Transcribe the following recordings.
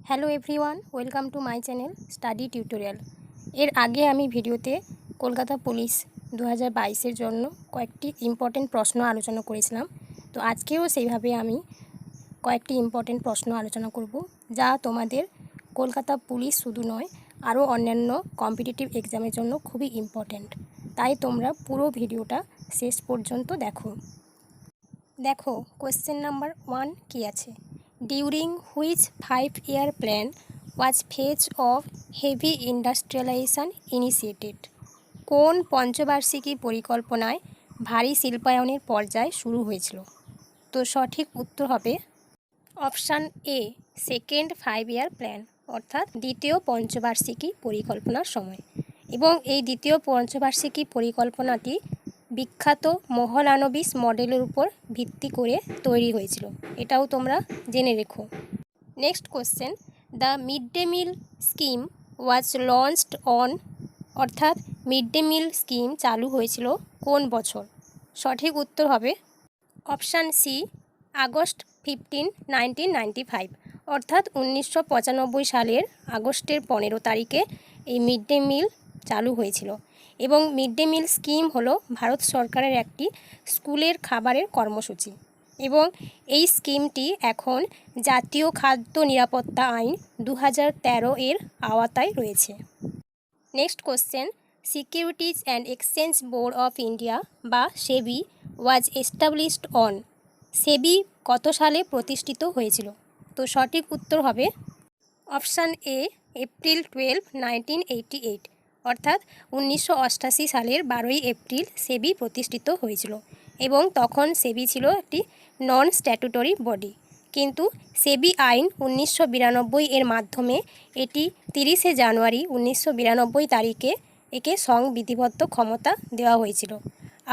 Hello everyone, welcome to my channel study tutorial. এর আগে আমি ভিডিওতে কলকাতা পুলিশ 2022-এর জন্য কয়েকটি ইম্পর্টেন্ট প্রশ্ন আলোচনা করেছিলাম। তো আজকেও সেইভাবে আমি কয়েকটি ইম্পর্টেন্ট প্রশ্ন আলোচনা করব, যা তোমাদের কলকাতা পুলিশ শুধু নয়, আরও অন্যান্য কম্পিটিটিভ এক্সামের জন্য খুবই ইম্পর্টেন্ট। তাই তোমরা পুরো ভিডিওটা শেষ পর্যন্ত দেখো কোয়েশ্চেন নাম্বার 1 কী আছে। During which 5-year plan was phase of heavy industrialization initiated? কোন পঞ্চবার্ষিকী পরিকল্পনায় ভারী শিল্পায়নের পর্যায় শুরু হয়েছিল? তো সঠিক উত্তর হবে option A, second 5-year plan, অর্থাৎ দ্বিতীয় পঞ্চবার্ষিকী পরিকল্পনার সময়। এবং এই দ্বিতীয় পঞ্চবার্ষিকী পরিকল্পনাটি বিখ্যাত মহলানবিশ মডেলের উপর ভিত্তি করে তৈরি হয়েছিল, এটাও তোমরা জেনে রেখো। Next question, the mid day meal scheme was launched on, অর্থাৎ মিড ডে মিল স্কিম চালু হয়েছিল কোন বছর? সঠিক উত্তর হবে অপশান সি, আগস্ট 15, 1995, অর্থাৎ 1995 সালের আগস্টের 15 তারিখে এই মিড ডে মিল চালু হয়েছিল। এবং মিড ডে মিল স্কিম হলো ভারত সরকারের একটি স্কুলের খাবারের কর্মসূচি, এবং এই স্কিমটি এখন জাতীয় খাদ্য নিরাপত্তা আইন 2013 এর আওতায় রয়েছে। Next question, securities and exchange board of India বা সেবি ওয়াজ এস্টাবলিশড অন, সেবি কত সালে প্রতিষ্ঠিত হয়েছিল? তো সঠিক উত্তর হবে অপশান এ, এপ্রিল 12, 1988, অর্থাৎ 1988 সালের 12ই এপ্রিল সেবি প্রতিষ্ঠিত হয়েছিল। এবং তখন সেবি ছিল একটি নন স্ট্যাটুটরি বডি, কিন্তু সেবি আইন 1992 এর মাধ্যমে এটি 30শে জানুয়ারি 1992 তারিখে একে সংবিধিবদ্ধ ক্ষমতা দেওয়া হয়েছিল।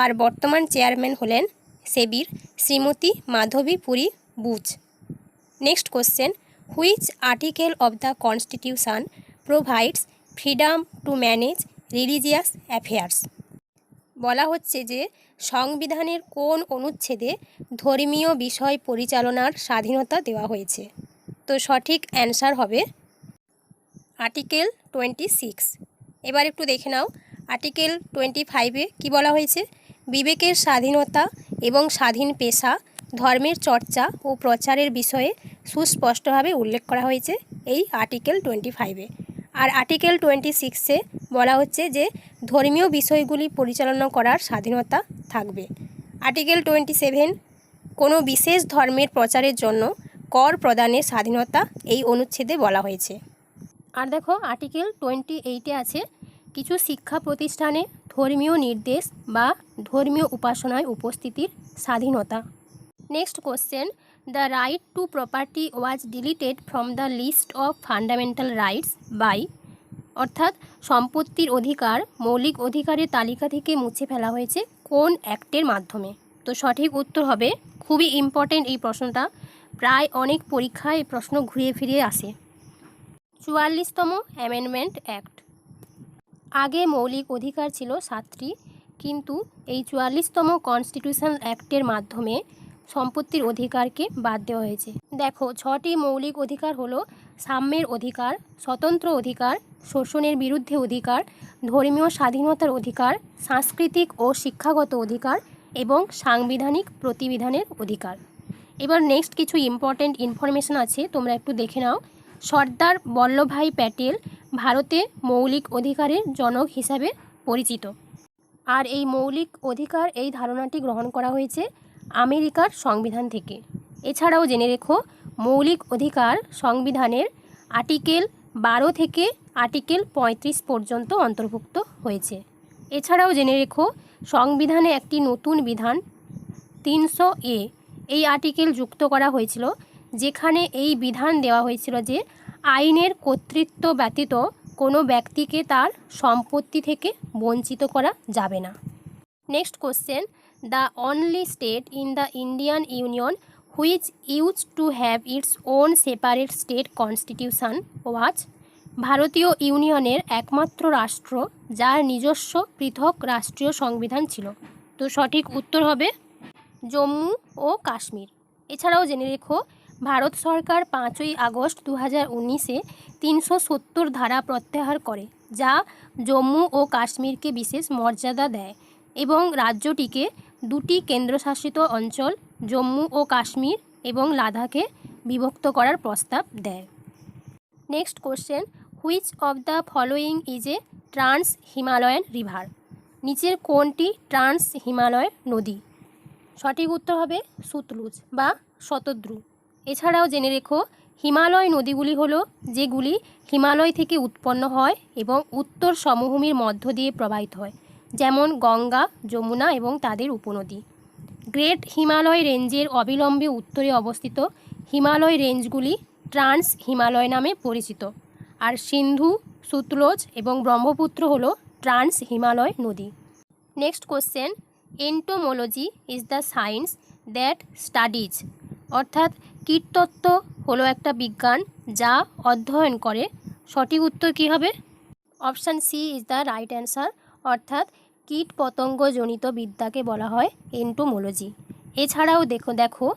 আর বর্তমান চেয়ারম্যান হলেন সেবির Shrimati Madhabi Puri Buch. Next question, which article of the constitution provides freedom to manage religious affairs? বলা হচ্ছে যে সংবিধানের কোন অনুচ্ছেদে ধর্মীয় বিষয় পরিচালনার স্বাধীনতা দেওয়া হয়েছে? তো সঠিক অ্যান্সার হবে আর্টিকেল 26। এবার একটু দেখে নাও, আর্টিকেল 25-এ কী বলা হয়েছে? বিবেকের স্বাধীনতা এবং স্বাধীন পেশা, ধর্মের চর্চা ও প্রচারের বিষয়ে সুস্পষ্টভাবে উল্লেখ করা হয়েছে এই আর্টিকেল 25-এ। আর আর্টিকেল 26-এ বলা হচ্ছে যে ধর্মীয় বিষয়গুলি পরিচালনা করার স্বাধীনতা থাকবে। আর্টিকেল 27, কোনো বিশেষ ধর্মের প্রচারের জন্য কর প্রদানের স্বাধীনতা এই অনুচ্ছেদে বলা হয়েছে। আর দেখো আর্টিকেল 28-এ আছে কিছু শিক্ষা প্রতিষ্ঠানে ধর্মীয় নির্দেশ বা ধর্মীয় উপাসনায় উপস্থিতির স্বাধীনতা। Next question, the right to property was deleted from the list of fundamental rights by, অর্থাৎ সম্পত্তির অধিকার মৌলিক অধিকারের তালিকা থেকে মুছে ফেলা হয়েছে কোন অ্যাক্টের মাধ্যমে? তো সঠিক উত্তর হবে, খুবই ইম্পর্টেন্ট এই প্রশ্নটা, প্রায় অনেক পরীক্ষায় এই প্রশ্ন ঘুরিয়ে ফিরিয়ে আসে, 44তম অ্যামেন্ডমেন্ট অ্যাক্ট। আগে মৌলিক অধিকার ছিল 7টি, কিন্তু এই 44তম কনস্টিটিউশনাল অ্যাক্টের মাধ্যমে সম্পত্তির অধিকারকে বাদ দেওয়া হয়েছে। দেখো 6টি মৌলিক অধিকার হলো সাম্যের অধিকার, স্বতন্ত্র অধিকার, শোষণের বিরুদ্ধে অধিকার, ধর্মীয় স্বাধীনতার অধিকার, সাংস্কৃতিক ও শিক্ষাগত অধিকার এবং সাংবিধানিক প্রতিবিধানের অধিকার। এবার নেক্সট কিছু ইম্পর্টেন্ট ইনফরমেশন আছে, তোমরা একটু দেখে নাও। সর্দার বল্লভভাই প্যাটেল ভারতে মৌলিক অধিকারের জনক হিসাবে পরিচিত। আর এই মৌলিক অধিকার এই ধারণাটি গ্রহণ করা হয়েছে আমেরিকার সংবিধান থেকে। এছাড়াও জেনে রেখো মৌলিক অধিকার সংবিধানের আর্টিকেল 12 থেকে আর্টিকেল 35 পর্যন্ত অন্তর্ভুক্ত হয়েছে। এছাড়াও জেনে রেখো সংবিধানে একটি নতুন বিধান 300A এই আর্টিকেল যুক্ত করা হয়েছিল, যেখানে এই বিধান দেওয়া হয়েছিল যে আইনের কর্তৃত্ব ব্যতীত কোনো ব্যক্তিকে তার সম্পত্তি থেকে বঞ্চিত করা যাবে না। Next question, the only state in the Indian union which use to have its own separate state constitution was, ভারতীয় ইউনিয়নের একমাত্র রাষ্ট্র যার নিজস্ব পৃথক রাষ্ট্রীয় সংবিধান ছিল? তো সঠিক উত্তর হবে জম্মু ও কাশ্মীর। এছাড়াও জেনে রেখো ভারত সরকার 5ই আগস্ট 2019-এ 370 ধারা প্রত্যাহার করে, যা জম্মু ও কাশ্মীরকে বিশেষ মর্যাদা দেয় এবং রাজ্যটিকে দুটি কেন্দ্রশাসিত অঞ্চল জম্মু ও কাশ্মীর এবং লাদাখে বিভক্ত করার প্রস্তাব দেয়। Next question, which of the following is a trans Himalayan river? নিচের কোনটি ট্রান্স হিমালয় নদী? সঠিক উত্তর হবে সুতলুজ বা শতদ্রু। এছাড়াও জেনে রেখো, হিমালয় নদীগুলি হলো যেগুলি হিমালয় থেকে উৎপন্ন হয় এবং উত্তর সমভূমির মধ্য দিয়ে প্রবাহিত হয়, যেমন গঙ্গা, যমুনা এবং তাদের উপনদী। গ্রেট হিমালয় রেঞ্জের অবিলম্বে উত্তরে অবস্থিত হিমালয় রেঞ্জগুলি ট্রান্স হিমালয় নামে পরিচিত, আর সিন্ধু, সুতলুজ এবং ব্রহ্মপুত্র হলো ট্রান্স হিমালয় নদী। Next question, entomology is the science that studies, অর্থাৎ কীটতত্ত্ব হলো একটা বিজ্ঞান যা অধ্যয়ন করে। সঠিক উত্তর কী হবে? Option C is the right answer, অর্থাৎ কীট পতঙ্গজনিত বিদ্যাকে বলা হয় এন্টোমোলজি। এছাড়াও দেখো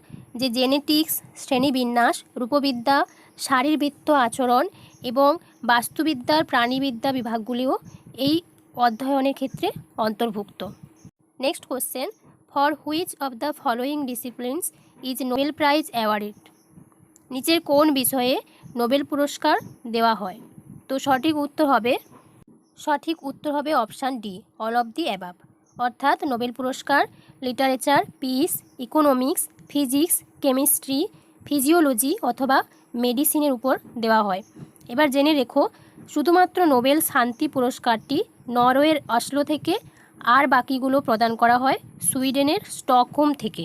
যে জেনেটিক্স, শ্রেণীবিন্যাস, রূপবিদ্যা, শারীরবৃত্ত আচরণ এবং বাস্তুবিদ্যার প্রাণীবিদ্যা বিভাগগুলিও এই অধ্যয়নের ক্ষেত্রে অন্তর্ভুক্ত। Next question, for which of the following disciplines is Nobel prize awarded? নিচের কোন বিষয়ে নোবেল পুরস্কার দেওয়া হয়? তো সঠিক উত্তর হবে option D, all of the above, অর্থাৎ নোবেল পুরস্কার literature, piece, economics, physics, chemistry, physiology অথবা মেডিসিনের উপর দেওয়া হয়। এবার জেনে রেখো, শুধুমাত্র নোবেল শান্তি পুরস্কারটি নরওয়ের অসলো থেকে, আর বাকিগুলো প্রদান করা হয় সুইডেনের স্টকহোম থেকে।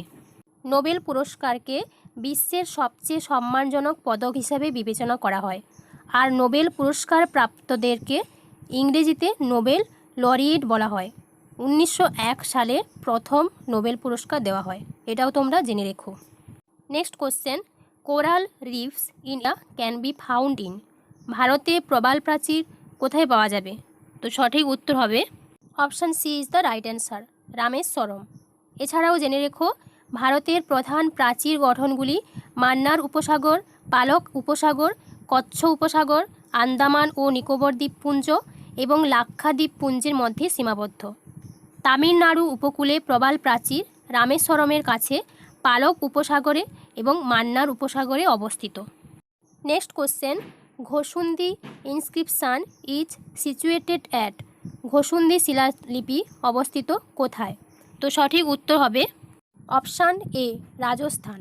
নোবেল পুরস্কারকে বিশ্বের সবচেয়ে সম্মানজনক পদক হিসাবে বিবেচনা করা হয়, আর নোবেল পুরস্কার প্রাপ্তদেরকে ইংরেজিতে নোবেল লরিয়েট বলা হয়। 1901 সালে প্রথম নোবেল পুরস্কার দেওয়া হয়, এটাও তোমরা জেনে রেখো। Next question, coral reefs India can be found in? ভারতে প্রবাল প্রাচীর কোথায় পাওয়া যাবে? তো সঠিক উত্তর হবে option C is the right answer, Rameswaram. এছাড়াও জেনে রেখো, ভারতের প্রধান প্রাচীর গঠনগুলি মান্নার উপসাগর, পালক উপসাগর, কচ্ছ উপসাগর, আন্দামান ও নিকোবর দ্বীপপুঞ্জ এবং লাক্ষাদ্বীপপুঞ্জের মধ্যে সীমাবদ্ধ। তামিলনাড়ু উপকূলে প্রবাল প্রাচীর রামেশ্বরমের কাছে পালক উপসাগরে এবং মান্নার উপসাগরে অবস্থিত। Next question, Ghosundi inscription is situated at? Ghosundi শিলালিপি অবস্থিত কোথায়? তো সঠিক উত্তর হবে অপশান এ, রাজস্থান।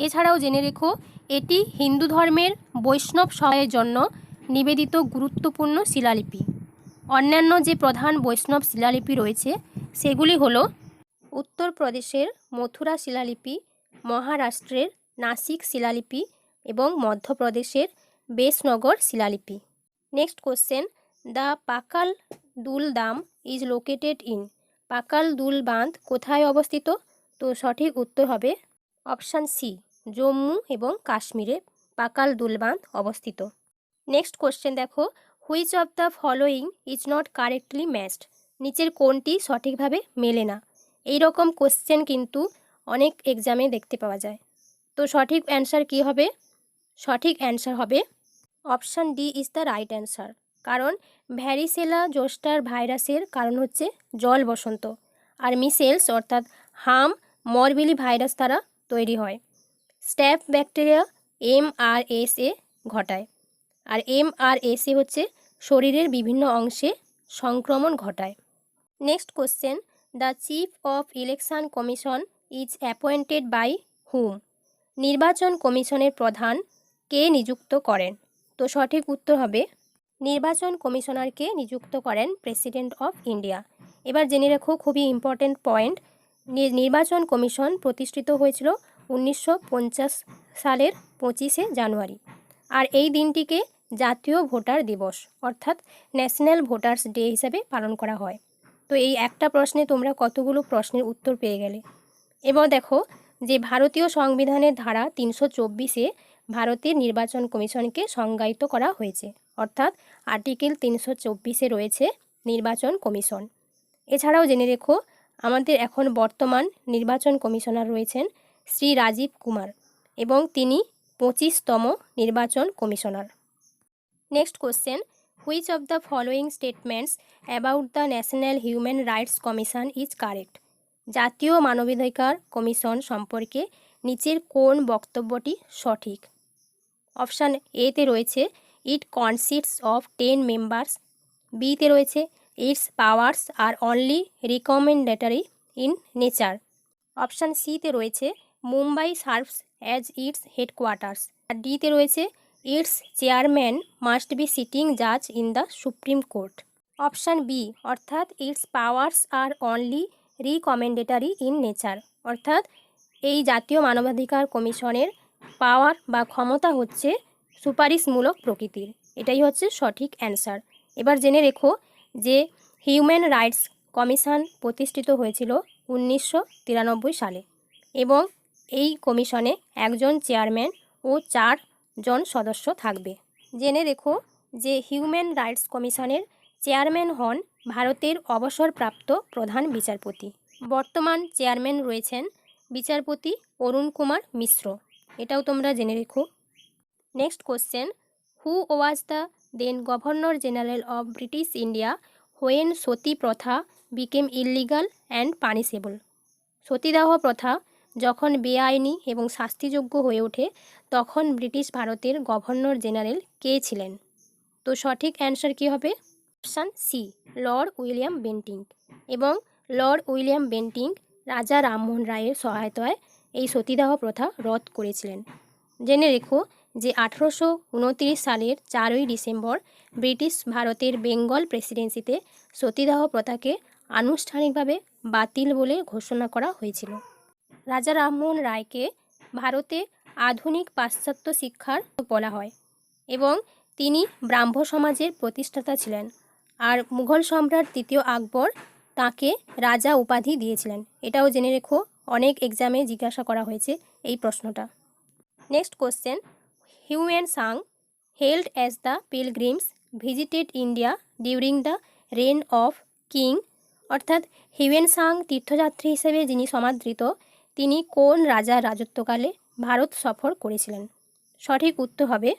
এছাড়াও জেনে রেখো, এটি হিন্দু ধর্মের বৈষ্ণব সহায়ের জন্য নিবেদিত গুরুত্বপূর্ণ শিলালিপি। অন্যান্য যে প্রধান বৈষ্ণব শিলালিপি রয়েছে সেগুলি হলো উত্তরপ্রদেশের মথুরা শিলালিপি, মহারাষ্ট্রের নাসিক শিলালিপি এবং মধ্যপ্রদেশের বেশনগর শিলালিপি। নেক্সট কোশ্চেন, দ্য পাকাল দুল দাম ইজ লোকেটেড ইন? পাকাল দুল বাঁধ কোথায় অবস্থিত? তো সঠিক উত্তর হবে অপশান সি, জম্মু এবং কাশ্মীরে পাকাল দুল বাঁধ অবস্থিত। নেক্সট কোশ্চেন দেখো, which of the following is not correctly matched? নিচের কোনটি সঠিকভাবে মেলে না? এই রকম কোশ্চেন কিন্তু অনেক এক্সামে দেখতে পাওয়া যায়। তো সঠিক অ্যান্সার কী হবে? সঠিক অ্যান্সার হবে option D is the right answer, কারণ ভ্যারিসেলা জোস্টার ভাইরাসের কারণ হচ্ছে জল বসন্ত, আর মিসেলস অর্থাৎ হাম মরবিলি ভাইরাস দ্বারা তৈরি হয়। স্ট্যাফ ব্যাকটেরিয়া MRSA ঘটায়, আর MRSA হচ্ছে শরীরের বিভিন্ন অংশে সংক্রমণ ঘটায়। Next question, the chief of election commission is appointed by whom? নির্বাচন কমিশনের প্রধান কে নিযুক্ত করেন? তো সঠিক উত্তর হবে নির্বাচন কমিশনারকে নিযুক্ত করেন প্রেসিডেন্ট অফ ইন্ডিয়া। এবার জেনে রাখো, খুবই ইম্পর্টেন্ট পয়েন্ট, নির্বাচন কমিশন প্রতিষ্ঠিত হয়েছিল 1950 সালের 25শে জানুয়ারি, আর এই দিনটিকে জাতীয় ভোটার দিবস অর্থাৎ ন্যাশনাল ভোটার্স ডে হিসাবে পালন করা হয়। তো এই একটা প্রশ্নে তোমরা কতগুলো প্রশ্নের উত্তর পেয়ে গেলে। এবার দেখো যে ভারতীয় সংবিধানের ধারা 324-এ ভারতের নির্বাচন কমিশনকে সংজ্ঞায়িত করা হয়েছে, অর্থাৎ আর্টিকেল 324-এ রয়েছে নির্বাচন কমিশন। এছাড়াও জেনে রেখো, আমাদের এখন বর্তমান নির্বাচন কমিশনার রয়েছেন শ্রী রাজীব কুমার, এবং তিনি 25তম নির্বাচন commissioner. Next question, which of the following statements about the national human rights commission is correct? জাতীয় মানবাধিকার কমিশন সম্পর্কে নিচের কোন বক্তব্যটি সঠিক? অপশান এতে রয়েছে ইট কনসিস্টস অফ 10 মেম্বার্স, বিতে রয়েছে its powers are only recommendatory in nature, option সিতে রয়েছে Mumbai serves as its headquarters, আর ডিতে রয়েছে its chairman must be sitting জাজ in the supreme court, option B অর্থাৎ its powers are only recommendatory in nature, অর্থাৎ এই জাতীয় মানবাধিকার কমিশনের পাওয়ার বা ক্ষমতা হচ্ছে সুপারিশমূলক প্রকৃতির। এটাই হচ্ছে সঠিক অ্যান্সার। এবার জেনে রেখো যে হিউম্যান রাইটস কমিশন প্রতিষ্ঠিত হয়েছিল 1993 সালে এবং এই কমিশনে একজন চেয়ারম্যান ও 4 জন সদস্য থাকবে। জেনে রেখো যে হিউম্যান রাইটস কমিশনের চেয়ারম্যান হন ভারতের অবসরপ্রাপ্ত প্রধান বিচারপতি। বর্তমান চেয়ারম্যান রয়েছেন বিচারপতি অরুণ কুমার মিশ্র, এটাও তোমরা জেনে রেখো। Next question, who was the then governor general of British India when sati pratha became illegal and punishable? সতীদাহ প্রথা যখন বেআইনি এবং শাস্তিযোগ্য হয়ে ওঠে তখন ব্রিটিশ ভারতের গভর্নর জেনারেল কে ছিলেন? তো সঠিক অ্যান্সার কী হবে? Option C Lord William Bentinck. এবং Lord William Bentinck Raja Rammohan রায়ের সহায়তায় এই সতীদাহ প্রথা রদ করেছিলেন। জেনে রেখো যে 1829 সালের 4ই ডিসেম্বর ব্রিটিশ ভারতের বেঙ্গল প্রেসিডেন্সিতে সতীদাহ প্রথাকে আনুষ্ঠানিকভাবে বাতিল বলে ঘোষণা করা হয়েছিল। রাজা রামমোহন রায়কে ভারতে আধুনিক পাশ্চাত্য শিক্ষার বলা হয় এবং তিনি ব্রাহ্ম সমাজের প্রতিষ্ঠাতা ছিলেন। আর মুঘল সম্রাট তৃতীয় আকবর তাকে রাজা উপাধি দিয়েছিলেন। এটাও জেনে রেখো, অনেক এক্সামে জিজ্ঞাসা করা হয়েছে এই প্রশ্নটা। Next question, Hiuen Tsang held as the pilgrims visited India during the reign of king, অর্থাৎ হিউয়েন সাং তীর্থযাত্রী হিসেবে যিনি সমাদৃত, তিনি কোন রাজার রাজত্বকালে ভারত সফর করেছিলেন? সঠিক উত্তর হবে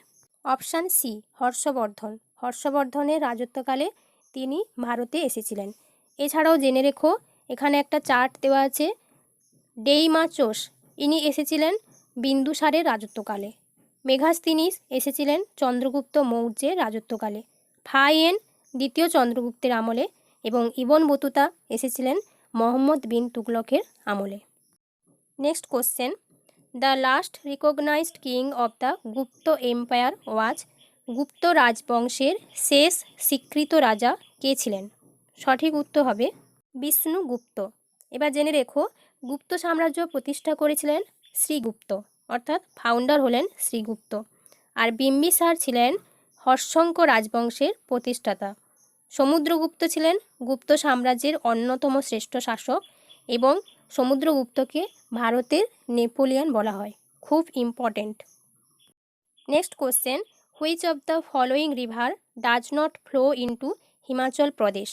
অপশান সি হর্ষবর্ধন। হর্ষবর্ধনের রাজত্বকালে তিনি ভারতে এসেছিলেন। এছাড়াও জেনে রেখো এখানে একটা চার্ট দেওয়া আছে, ডেইমাচোস ইনি এসেছিলেন বিন্দুসারের রাজত্বকালে, মেঘাস্তিনিস এসেছিলেন চন্দ্রগুপ্ত মৌর্যের রাজত্বকালে, ফাইয়েন দ্বিতীয় চন্দ্রগুপ্তের আমলে এবং ইবন বতুতা এসেছিলেন মোহাম্মদ বিন তুগলকের আমলে। Next question, the last recognized king of the Gupta empire was, Gupta রাজবংশের শেষ স্বীকৃত রাজা কে ছিলেন? সঠিক উত্তর হবে বিষ্ণুগুপ্ত। এবার জেনে রেখো গুপ্ত সাম্রাজ্য প্রতিষ্ঠা করেছিলেন শ্রীগুপ্ত, অর্থাৎ ফাউন্ডার হলেন শ্রীগুপ্ত। আর বিম্বিসার ছিলেন হর্ষঙ্ক রাজবংশের প্রতিষ্ঠাতা। সমুদ্রগুপ্ত ছিলেন গুপ্ত সাম্রাজ্যের অন্যতম শ্রেষ্ঠ শাসক এবং সমুদ্রগুপ্তকে ভারতের নেপোলিয়ন বলা হয়। খুব important. Next question, which of the following river does not flow into Himachal Pradesh?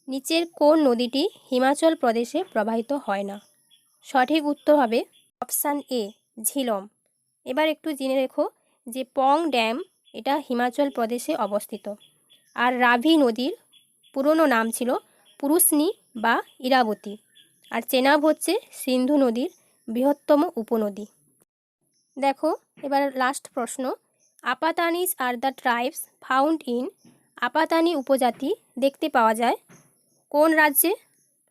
নিচের কোন নদীটি হিমাচল প্রদেশে প্রবাহিত হয় না? সঠিক উত্তর হবে অপশান এ ঝিলম। এবার একটু জেনে রেখো যে পং ড্যাম এটা হিমাচল প্রদেশে অবস্থিত। আর রাভি নদীর পুরনো নাম ছিল পুরুষনি বা ইরাবতী। আর চেনাব হচ্ছে সিন্ধু নদীর বৃহত্তম উপনদী। দেখো এবার লাস্ট প্রশ্ন, Apatanis are the tribes found in, Apatani উপজাতি দেখতে পাওয়া যায় কোন রাজ্যে?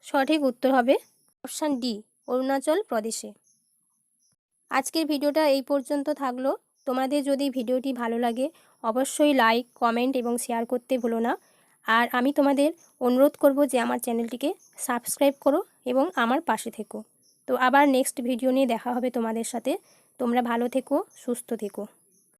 সঠিক উত্তর হবে অপশান ডি অরুণাচল প্রদেশে। আজকের ভিডিওটা এই পর্যন্ত থাকলো। তোমাদের যদি ভিডিওটি ভালো লাগে অবশ্যই লাইক, কমেন্ট এবং শেয়ার করতে ভুলো না। আর আমি তোমাদের অনুরোধ করব যে আমার চ্যানেলটিকে সাবস্ক্রাইব করো এবং আমার পাশে থেকো। তো আবার নেক্সট ভিডিও নিয়ে দেখা হবে তোমাদের সাথে। তোমরা ভালো থেকো, সুস্থ থেকো।